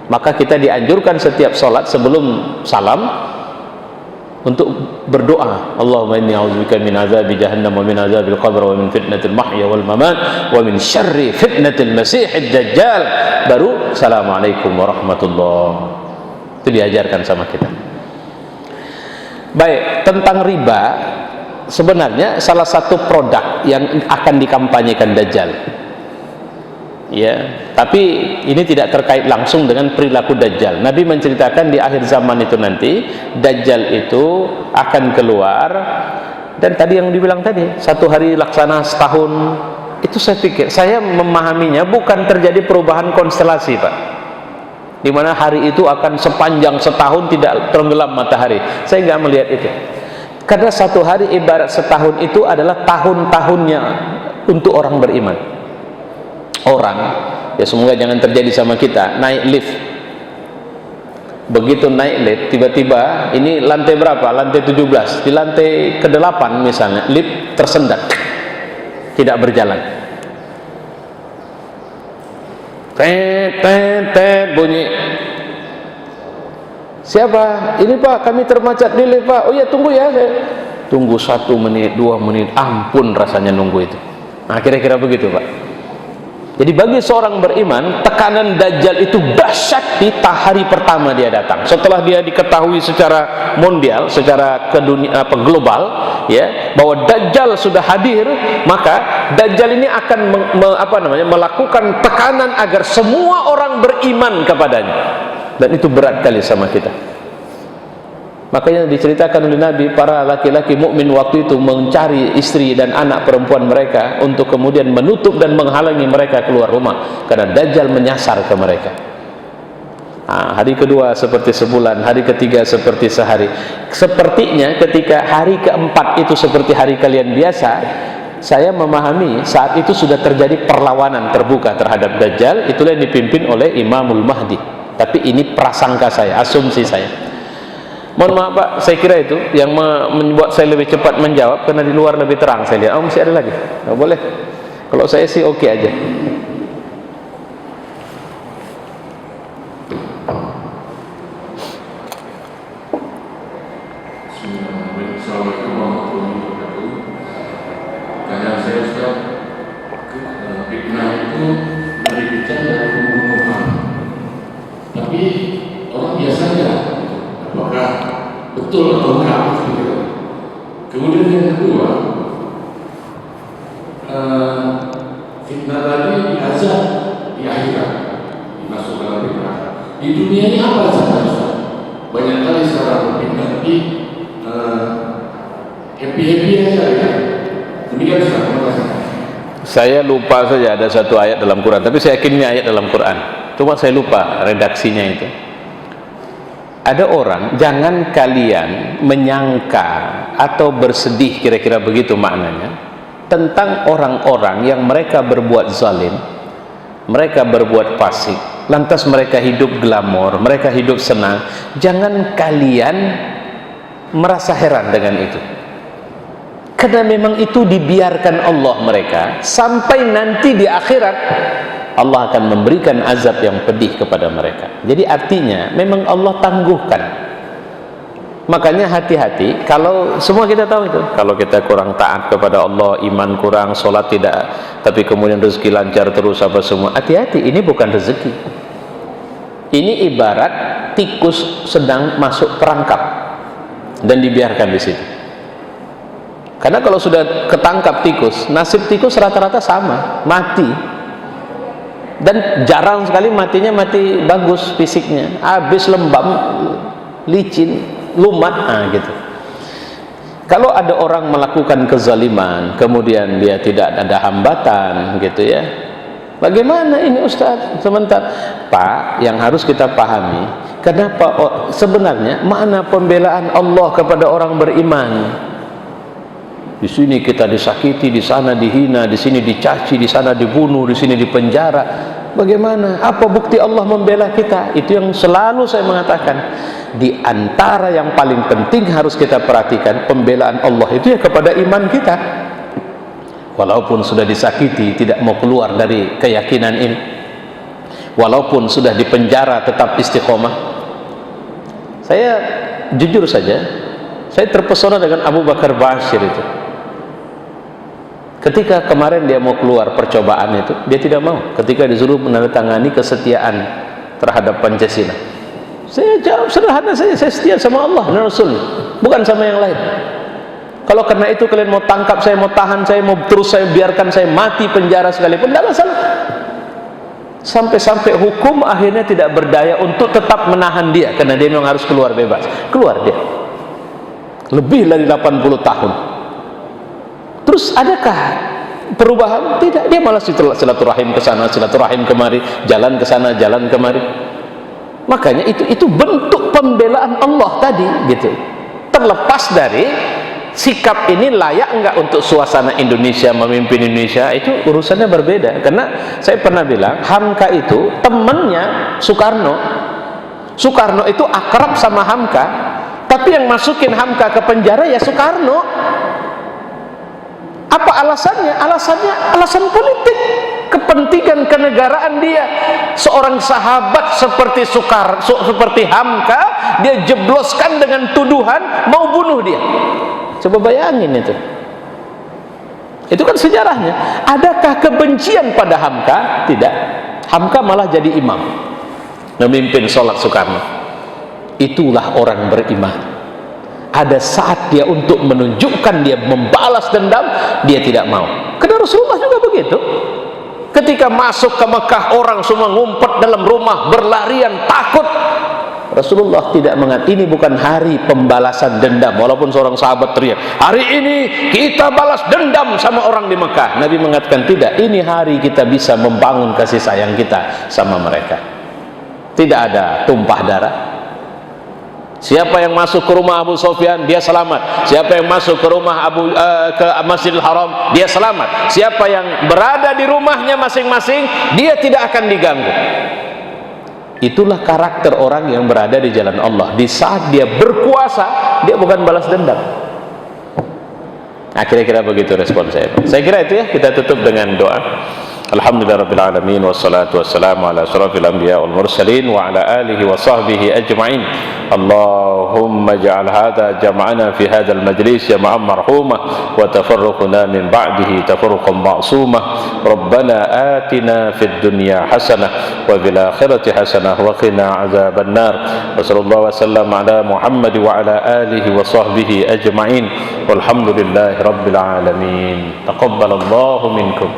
Maka kita dianjurkan setiap sholat sebelum salam untuk berdoa, Allahumma inni a'udzubika min azabi jahannam wa min azabil qabr wa min fitnatil mahya wal mamat wa min syarri fitnatil masiihid dajjal. Baru assalamualaikum warahmatullahi. Itu diajarkan sama kita. Baik, tentang riba, sebenarnya salah satu produk yang akan dikampanyekan Dajjal, ya, tapi ini tidak terkait langsung dengan perilaku Dajjal. Nabi menceritakan di akhir zaman itu nanti Dajjal itu akan keluar, dan tadi yang dibilang tadi, 1 hari laksana setahun, itu saya memahaminya bukan terjadi perubahan konstelasi, Pak, di mana hari itu akan sepanjang setahun tidak tenggelam matahari. Saya nggak melihat itu, karena 1 hari ibarat setahun itu adalah tahun-tahunnya untuk orang beriman. Orang, ya semoga jangan terjadi sama kita, naik lift, begitu naik lift tiba-tiba ini lantai berapa, lantai 17, di lantai ke-8 misalnya lift tersendat, tidak berjalan, tet bunyi, siapa ini Pak, kami termacat di lift Pak. Oh ya tunggu ya, saya tunggu 1 menit 2 menit, ampun rasanya nunggu itu. Nah kira-kira begitu Pak. Jadi bagi seorang beriman, tekanan Dajjal itu dahsyat di hari pertama dia datang. Setelah dia diketahui secara mondial, secara global, ya, bahwa Dajjal sudah hadir, maka Dajjal ini akan melakukan tekanan agar semua orang beriman kepadanya. Dan itu berat kali sama kita. Makanya diceritakan oleh Nabi, para laki-laki mukmin waktu itu mencari istri dan anak perempuan mereka untuk kemudian menutup dan menghalangi mereka keluar rumah, karena Dajjal menyasar ke mereka. Hari kedua seperti sebulan, hari ketiga seperti sehari. Sepertinya ketika hari keempat itu seperti hari kalian biasa, saya memahami saat itu sudah terjadi perlawanan terbuka terhadap Dajjal. Itulah yang dipimpin oleh Imamul Mahdi. Tapi ini prasangka saya, asumsi saya. Mohon maaf Pak, saya kira itu yang membuat saya lebih cepat menjawab, karena di luar lebih terang saya lihat. Masih ada lagi? Nggak boleh. Kalau saya sih oke aja. Assalamualaikum warahmatullahi wabarakatuh. Tanya saya Ustaz, fitnah itu berbicara dari pembunuhan, tapi orang biasanya apakah betul atau enggak gitu. Kemudian yang kedua, fitnah tadi diazab di akhirat, dimasukkan dalam fitnah. Di dunia ini apa saja Ustaz? Banyak kali sekarang berfitnah, tapi happy aja ya. Demikian Ustaz, terima kasih. Saya lupa saja ada satu ayat dalam Quran, tapi saya yakin ini ayat dalam Quran. Cuma saya lupa redaksinya itu. Ada orang, jangan kalian menyangka atau bersedih, kira-kira begitu maknanya, tentang orang-orang yang mereka berbuat zalim, mereka berbuat fasik, lantas mereka hidup glamor, mereka hidup senang. Jangan kalian merasa heran dengan itu, karena memang itu dibiarkan Allah mereka sampai nanti di akhirat Allah akan memberikan azab yang pedih kepada mereka. Jadi artinya memang Allah tangguhkan. Makanya hati-hati, kalau semua kita tahu itu, kalau kita kurang taat kepada Allah, iman kurang, sholat tidak, tapi kemudian rezeki lancar terus apa semua, hati-hati, ini bukan rezeki. Ini ibarat tikus sedang masuk perangkap dan dibiarkan di situ. Karena kalau sudah ketangkap tikus, nasib tikus rata-rata sama, mati. Dan jarang sekali matinya mati bagus fisiknya, habis lembab, licin, lumat, gitu. Kalau ada orang melakukan kezaliman, kemudian dia tidak ada hambatan, gitu ya. Bagaimana ini Ustaz? Sebentar, Pak, yang harus kita pahami, kenapa sebenarnya makna pembelaan Allah kepada orang beriman? Di sini kita disakiti, di sana dihina, di sini dicaci, di sana dibunuh, di sini dipenjara. Bagaimana? Apa bukti Allah membela kita? Itu yang selalu saya mengatakan. Di antara yang paling penting harus kita perhatikan, pembelaan Allah itu ya kepada iman kita. Walaupun sudah disakiti, tidak mau keluar dari keyakinan ini. Walaupun sudah dipenjara, tetap istiqomah. Saya jujur saja, saya terpesona dengan Abu Bakar Bashir itu. Ketika kemarin dia mau keluar percobaan itu, dia tidak mau. Ketika disuruh menandatangani kesetiaan terhadap Pancasila, saya jawab sederhana saja, saya setia sama Allah dan Rasul, bukan sama yang lain. Kalau karena itu kalian mau tangkap saya, mau tahan saya, mau terus saya biarkan saya mati penjara sekalipun, tidak masalah. Sampai-sampai hukum akhirnya tidak berdaya untuk tetap menahan dia, karena dia memang harus keluar bebas. Keluar dia lebih dari 80 tahun. Terus adakah perubahan? Tidak, dia malah silaturahim ke sana, silaturahim kemari, jalan ke sana, jalan kemari. Makanya itu bentuk pembelaan Allah tadi, gitu. Terlepas dari sikap ini layak enggak untuk suasana Indonesia, memimpin Indonesia, itu urusannya berbeda. Karena saya pernah bilang, Hamka itu temannya Soekarno. Soekarno itu akrab sama Hamka, tapi yang masukin Hamka ke penjara ya Soekarno. Apa alasannya? Alasan politik, kepentingan kenegaraan dia. Seorang sahabat seperti seperti Hamka, dia jebloskan dengan tuduhan mau bunuh dia. Coba bayangin itu. Itu kan sejarahnya. Adakah kebencian pada Hamka? Tidak. Hamka malah jadi imam, memimpin sholat Soekarno. Itulah orang beriman. Ada saat dia untuk menunjukkan dia membalas dendam, dia tidak mau. Karena Rasulullah juga begitu. Ketika masuk ke Mekah, orang semua ngumpet dalam rumah, berlarian, takut. Rasulullah tidak mengatakan, ini bukan hari pembalasan dendam. Walaupun seorang sahabat teriak, hari ini kita balas dendam sama orang di Mekah. Nabi mengatakan, tidak, ini hari kita bisa membangun kasih sayang kita sama mereka. Tidak ada tumpah darah. Siapa yang masuk ke rumah Abu Sufyan, dia selamat. Siapa yang masuk ke rumah ke Masjidil Haram, dia selamat. Siapa yang berada di rumahnya masing-masing, dia tidak akan diganggu. Itulah karakter orang yang berada di jalan Allah. Di saat dia berkuasa, dia bukan balas dendam. Nah, kira-kira begitu respon saya. Saya kira itu ya, kita tutup dengan doa. Alhamdulillahirabbil alamin, wassalatu wassalamu ala asyrafil anbiya wal mursalin wa ala alihi wa sahbihi ajma'in. Allahumma ij'al hadha jam'ana fi hadzal majlis jam'an marhumah wa tafarruquna min ba'dihi tafarruqan ma'sumah. Rabbana atina fid dunya hasanah wa fil akhirati hasanah wa qina adzaban nar. Wa sallallahu wasallam ala Muhammad wa ala alihi wa sahbihi ajma'in. Walhamdulillahi rabbil alamin. Taqabbalallahu minkum.